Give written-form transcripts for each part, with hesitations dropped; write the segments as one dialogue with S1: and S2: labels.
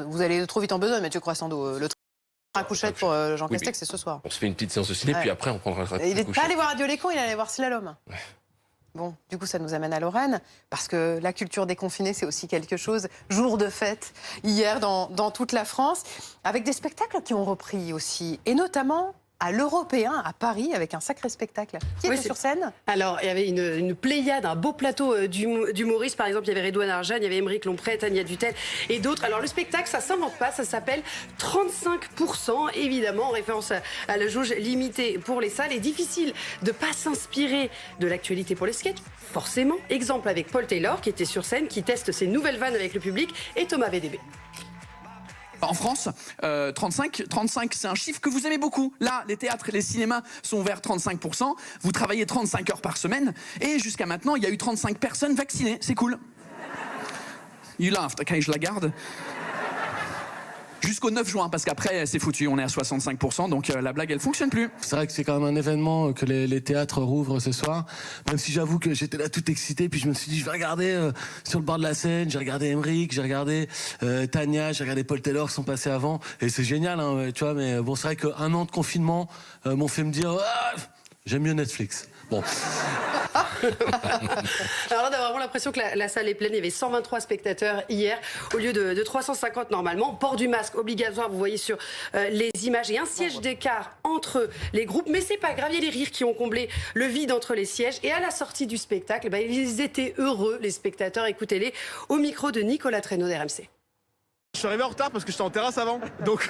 S1: Vous allez trop vite en besogne, Mathieu Croissando. Le train à couchette pour Jean Castex, c'est ce soir.
S2: On se fait une petite séance de ciné, puis après on prendra un train à
S1: Il n'est
S2: coucher.
S1: pas allé voir Adieu les cons, il est allé voir Slalom. Ouais. Bon, du coup, ça nous amène à Lorraine, parce que la culture déconfinée, c'est aussi quelque chose. Jour de fête, hier, dans toute la France, avec des spectacles qui ont repris aussi, et notamment à l'Européen, à Paris, avec un sacré spectacle. Qui était sur scène?
S3: Alors, il y avait une pléiade, un beau plateau d'humoristes. Par exemple, il y avait Redouane Arjane, il y avait Aymeric Lompré, Tania Dutel et d'autres. Alors, le spectacle, ça s'invente pas, ça s'appelle 35%, évidemment, en référence à la jauge limitée pour les salles. Et difficile de pas s'inspirer de l'actualité pour les sketchs, forcément. Exemple avec Paul Taylor, qui était sur scène, qui teste ses nouvelles vannes avec le public, et Thomas VDB.
S4: En France, 35, c'est un chiffre que vous aimez beaucoup. Là, les théâtres et les cinémas sont ouverts 35%. Vous travaillez 35 heures par semaine. Et jusqu'à maintenant, il y a eu 35 personnes vaccinées. C'est cool. You laughed. OK, je la garde. Jusqu'au 9 juin, parce qu'après, c'est foutu. On est à 65%, donc la blague, elle fonctionne plus.
S5: C'est vrai que c'est quand même un événement que les théâtres rouvrent ce soir. Même si j'avoue que j'étais là tout excité, puis je me suis dit, je vais regarder sur le bord de la scène. J'ai regardé Aymeric, j'ai regardé Tania, j'ai regardé Paul Taylor qui sont passés avant. Et c'est génial, hein, tu vois, mais bon, c'est vrai qu'un an de confinement m'ont fait me dire, j'aime mieux Netflix. Bon.
S3: Alors là, on a vraiment l'impression que la salle est pleine. Il y avait 123 spectateurs hier, au lieu de 350 normalement. Port du masque obligatoire, vous voyez sur les images. Et un siège d'écart entre les groupes. Mais c'est pas grave, il y a les rires qui ont comblé le vide entre les sièges. Et à la sortie du spectacle, ils étaient heureux, les spectateurs. Écoutez-les au micro de Nicolas Traîneau d'RMC.
S6: Je suis arrivé en retard parce que j'étais en terrasse avant, donc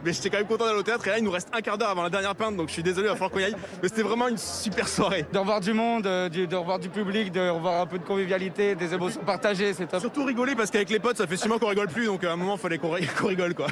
S6: mais j'étais quand même content d'aller au théâtre. Et là, il nous reste un quart d'heure avant la dernière pinte, donc je suis désolé, il va falloir qu'on y aille. Mais c'était vraiment une super soirée.
S7: De revoir du monde, de revoir du public, de revoir un peu de convivialité, des émotions partagées, c'est top.
S6: Surtout rigoler parce qu'avec les potes, ça fait 6 mois qu'on rigole plus, donc à un moment, il fallait qu'on rigole, quoi.